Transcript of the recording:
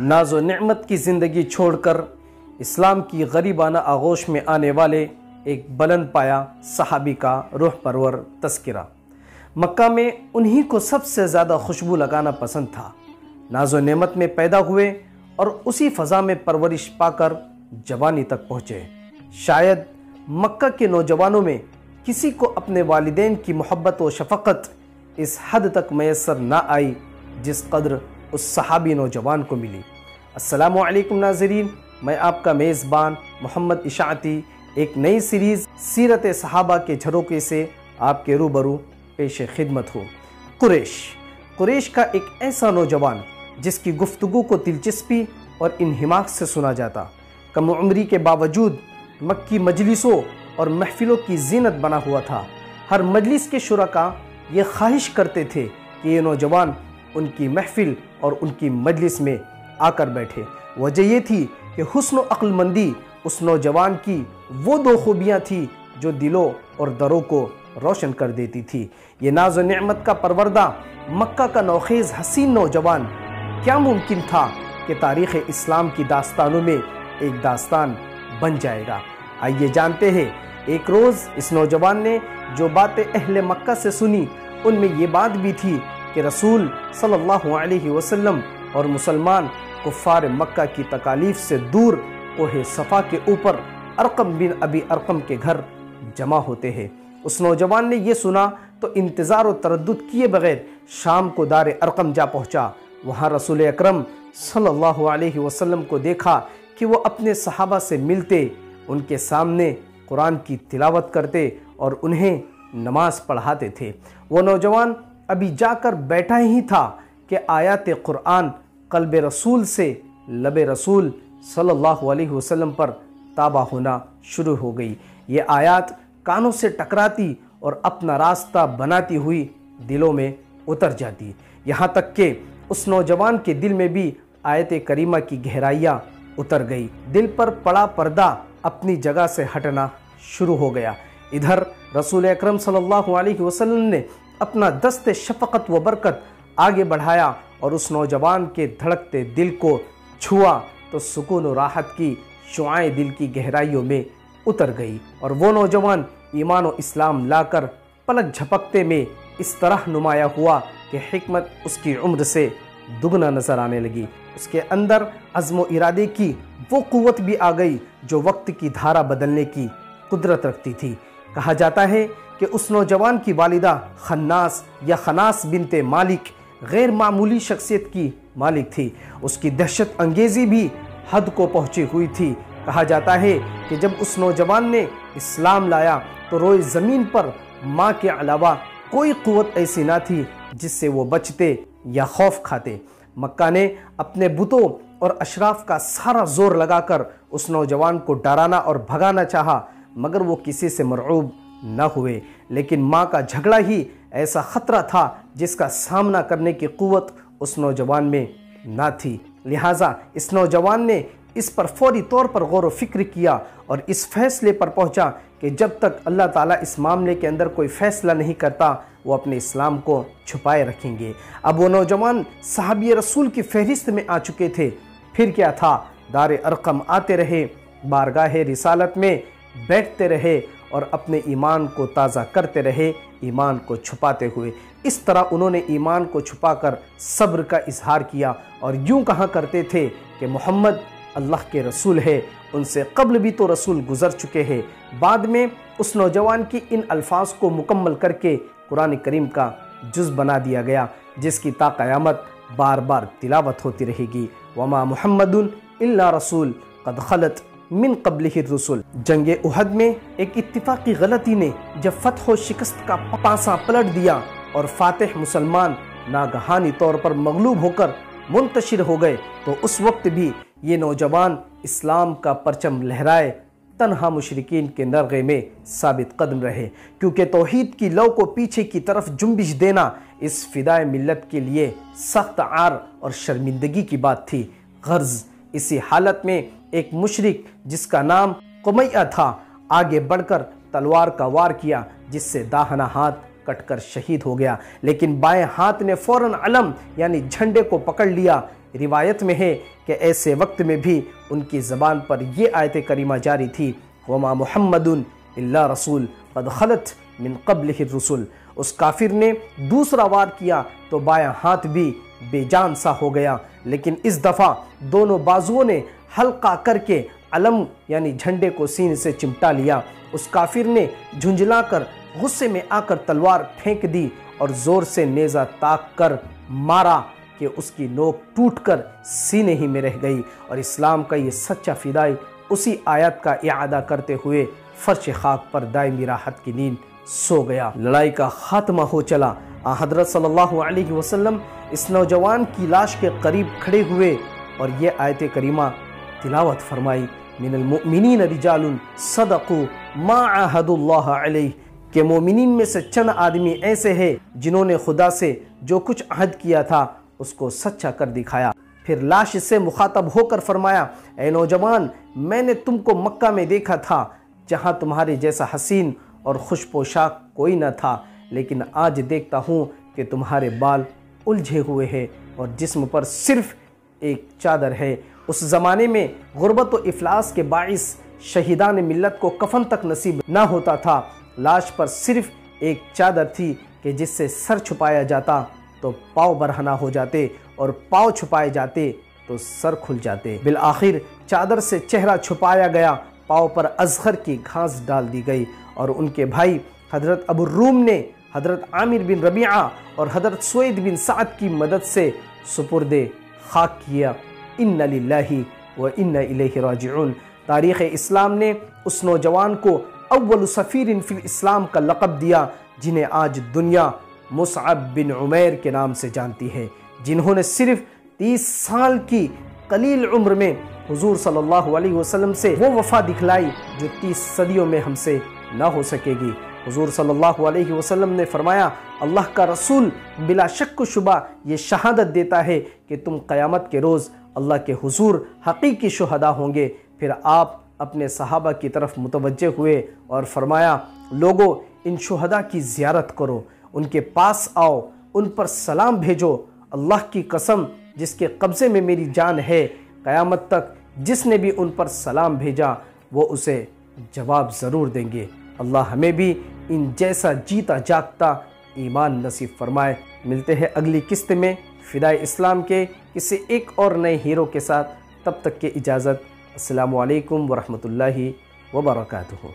नाज व नेमत की ज़िंदगी छोड़कर इस्लाम की गरीबाना आगोश में आने वाले एक बुलंद पाया सहाबी का रूह परवर तज़किरा। मक्का में उन्हीं को सबसे ज़्यादा खुशबू लगाना पसंद था। नाज व नेमत में पैदा हुए और उसी फ़ज़ा में परवरिश पाकर जवानी तक पहुँचे। शायद मक्का के नौजवानों में किसी को अपने वालिदैन की मोहब्बत व शफ़क़त इस हद तक मैसर ना आई जिस कदर उस सहाबी नौजवान को मिली। अस्सलामु अलैकुम नाज़रीन, मैं आपका मेज़बान मोहम्मद इशाअती एक नई सीरीज़ सीरत सहाबा के झरोके से आपके रूबरू पेश खिदमत हूँ। कुरैश का एक ऐसा नौजवान जिसकी गुफ्तगू को दिलचस्पी और इन्हिमाक से सुना जाता, कम उम्री के बावजूद मक्की मजलिसों और महफिलों की जीनत बना हुआ था। हर मजलिस के शुरका ये ख्वाहिश करते थे कि ये नौजवान उनकी महफिल और उनकी मजलिस में आकर बैठे। वजह ये थी कि हुस्न व अक्लमंदी उस नौजवान की वो दो खूबियाँ थी जो दिलों और दरों को रोशन कर देती थी। ये नाज व नेमत का परवरदा मक्का का नौखेज़ हसीन नौजवान क्या मुमकिन था कि तारीख़ इस्लाम की दास्तानों में एक दास्तान बन जाएगा। आइए जानते हैं। एक रोज़ इस नौजवान ने जो बातें अहले मक्का से सुनी उनमें ये बात भी थी कि रसूल सल्लल्लाहु अलैहि वसल्लम और मुसलमान कुफ़ार मक्का की तकालीफ से दूर कोहे सफ़ा के ऊपर अरकम बिन अबी अरकम के घर जमा होते हैं। उस नौजवान ने यह सुना तो इंतज़ार और तरद्दुद किए बगैर शाम को दार अरकम जा पहुँचा। वहाँ रसूल अकरम सल्लल्लाहु अलैहि वसल्लम को देखा कि वो अपने सहाबा से मिलते, उनके सामने कुरान की तिलावत करते और उन्हें नमाज पढ़ाते थे। वो नौजवान अभी जाकर बैठा ही था कि आयत कुरान क़ल्ब रसूल से लब रसूल सल्लल्लाहु अलैहि वसल्लम पर ताबा होना शुरू हो गई। ये आयत कानों से टकराती और अपना रास्ता बनाती हुई दिलों में उतर जाती, यहाँ तक कि उस नौजवान के दिल में भी आयत करीमा की गहराइयाँ उतर गई। दिल पर पड़ा पर्दा अपनी जगह से हटना शुरू हो गया। इधर रसूल अकरम सल्लल्लाहु अलैहि वसल्लम ने अपना दस्ते शफ़क़त व बरकत आगे बढ़ाया और उस नौजवान के धड़कते दिल को छुआ तो सुकून और राहत की शुआएं दिल की गहराइयों में उतर गई और वो नौजवान ईमान और इस्लाम लाकर पलक झपकते में इस तरह नुमाया हुआ कि हिकमत उसकी उम्र से दुगना नज़र आने लगी। उसके अंदर अज़्म व इरादे की वो क़ुव्वत भी आ गई जो वक्त की धारा बदलने की कुदरत रखती थी। कहा जाता है कि उस नौजवान की वालिदा खन्नास या खनास बिनते मालिक गैर मामूली शख्सियत की मालिक थी। उसकी दहशत अंगेज़ी भी हद को पहुँची हुई थी। कहा जाता है कि जब उस नौजवान ने इस्लाम लाया तो रोए ज़मीन पर माँ के अलावा कोई क़ुव्वत ऐसी ना थी जिससे वो बचते या खौफ खाते। मक्का ने अपने बुतों और अशराफ का सारा जोर लगाकर उस नौजवान को डराना और भगाना चाहा, मगर वो किसी से मरऊब न हुए। लेकिन माँ का झगड़ा ही ऐसा ख़तरा था जिसका सामना करने की क़ुव्वत उस नौजवान में ना थी। लिहाजा इस नौजवान ने इस पर फौरी तौर पर गौर व फिक्र किया और इस फैसले पर पहुँचा कि जब तक अल्लाह ताला इस मामले के अंदर कोई फ़ैसला नहीं करता वो अपने इस्लाम को छुपाए रखेंगे। अब वो नौजवान सहाबी रसूल की फहरिस्त में आ चुके थे। फिर क्या था, दार अरकम आते रहे, बारगाह रिसालत में बैठते रहे और अपने ईमान को ताज़ा करते रहे, ईमान को छुपाते हुए। इस तरह उन्होंने ईमान को छुपाकर सब्र का इजहार किया और यूँ कहा करते थे कि मोहम्मद अल्लाह के रसूल है, उनसे कब्ल भी तो रसूल गुज़र चुके हैं। बाद में उस नौजवान की इन अल्फाज को मुकम्मल करके कुरान करीम का जुज़ बना दिया गया जिसकी ता क़यामत बार बार तिलावत होती रहेगी। वमा मुहम्मदुन इल्ला रसूल क़द खलत मिन क़ब्लिहि रसूल। जंग उहद में एक इत्तिफ़ाक़ी गलती ने जब फ़तह व शिकस्त का पासा पलट दिया और फ़ातिह मुसलमान नागहानी तौर पर मगलूब होकर मुंतशिर हो गए, तो उस वक्त भी ये नौजवान इस्लाम का परचम लहराए तन्हा मुशरिकीन के नरगे में साबित कदम रहे, क्योंकि तौहीद की लौ को पीछे की तरफ जुम्बिश देना इस फ़िदाए मिल्लत के लिए सख्त आर और शर्मिंदगी की बात थी। गर्ज इसी हालत में एक मुशरिक जिसका नाम कुमैया था आगे बढ़कर तलवार का वार किया, जिससे दाहिना हाथ कटकर शहीद हो गया, लेकिन बाएं हाथ ने फौरन अलम यानी झंडे को पकड़ लिया। روایت میں ہے کہ ایسے وقت میں بھی ان کی زبان پر یہ آیت کریمہ جاری تھی، وَمَا مُحَمَّدٌ إِلَّا رَسُولٌ قَدْ خَلَتْ مِن قَبْلِهِ الرُّسُلُ۔ اس کافر نے دوسرا وار کیا تو بایاں ہاتھ بھی بے جان سا ہو گیا، لیکن اس دفعہ دونوں بازوؤں نے حلقہ کر کے علم یعنی جھنڈے کو سینے سے چمٹا لیا۔ اس کافر نے جھنجلا کر غصے میں آ کر تلوار پھینک دی اور زور سے نیزہ تاک کر مارا کہ اس کی نوک ٹوٹ کر سینے ہی میں رہ گئی، اور اسلام کا یہ سچا فدائی اسی آیت کا اعادہ کرتے ہوئے فرش خاک پر دائمی راحت کی نیند سو گیا۔ لڑائی کا خاتمہ ہو چلا۔ حضرت صلی اللہ علیہ وسلم اس نوجوان کی لاش کے قریب کھڑے ہوئے اور یہ آیت کریمہ تلاوت فرمائی، من المؤمنین رجال صدقوا ما عاہدوا اللہ علیہ، کہ مومنین میں سے چند آدمی ایسے ہیں جنہوں نے خدا سے جو کچھ عہد کیا تھا اس کو سچا کر دکھایا۔ پھر لاش سے مخاطب ہو کر فرمایا، اے نوجوان، میں نے تم کو مکہ میں دیکھا تھا جہاں تمہارے جیسا حسین اور خوش پوشاک کوئی نہ تھا، لیکن آج دیکھتا ہوں کہ تمہارے بال الجھے ہوئے ہیں اور جسم پر صرف ایک چادر ہے۔ اس زمانے میں غربت و افلاس کے باعث شہیدان ملت کو کفن تک نصیب نہ ہوتا تھا۔ لاش پر صرف ایک چادر تھی کہ جس سے سر چھپایا جاتا تو پاؤں برہنہ ہو جاتے اور پاؤں چھپائے جاتے تو سر کھل جاتے۔ بالآخر چادر سے چہرہ چھپایا گیا، پاؤں پر ازغر کی گھاس ڈال دی گئی، اور ان کے بھائی حضرت ابو الروم نے حضرت عامر بن ربیعہ اور حضرت سوید بن سعد کی مدد سے سپرد خاک کیا۔ اِنَّ لِلَّهِ وَإِنَّ إِلَيْهِ راجعون۔ تاریخ اسلام نے اس نوجوان کو اول سفیر فی الاسلام کا لقب دیا، جنہیں آج دنیا مصعب بن عمیر کے نام سے جانتی ہے، جنہوں نے صرف 30 سال کی قلیل عمر میں حضور صلی اللہ علیہ وسلم سے وہ وفا دکھلائی جو 30 صدیوں میں ہم سے نہ ہو سکے گی۔ حضور صلی اللہ علیہ وسلم نے فرمایا، اللہ کا رسول بلا شک و شبہ یہ شہادت دیتا ہے کہ تم قیامت کے روز اللہ کے حضور حقیقی شہداء ہوں گے۔ پھر آپ اپنے صحابہ کی طرف متوجہ ہوئے اور فرمایا، لوگو ان شہداء کی زیارت کرو، ان کے پاس آؤ، ان پر سلام بھیجو۔ اللہ کی قسم جس کے قبضے میں میری جان ہے، قیامت تک جس نے بھی ان پر سلام بھیجا وہ اسے جواب ضرور دیں گے۔ اللہ ہمیں بھی ان جیسا جیتا جاگتا ایمان نصیب فرمائے۔ ملتے ہیں اگلی قسط میں فدائے اسلام کے کسی ایک اور نئے ہیرو کے ساتھ، تب تک کے اجازت۔ السلام علیکم ورحمۃ اللہ وبرکاتہ۔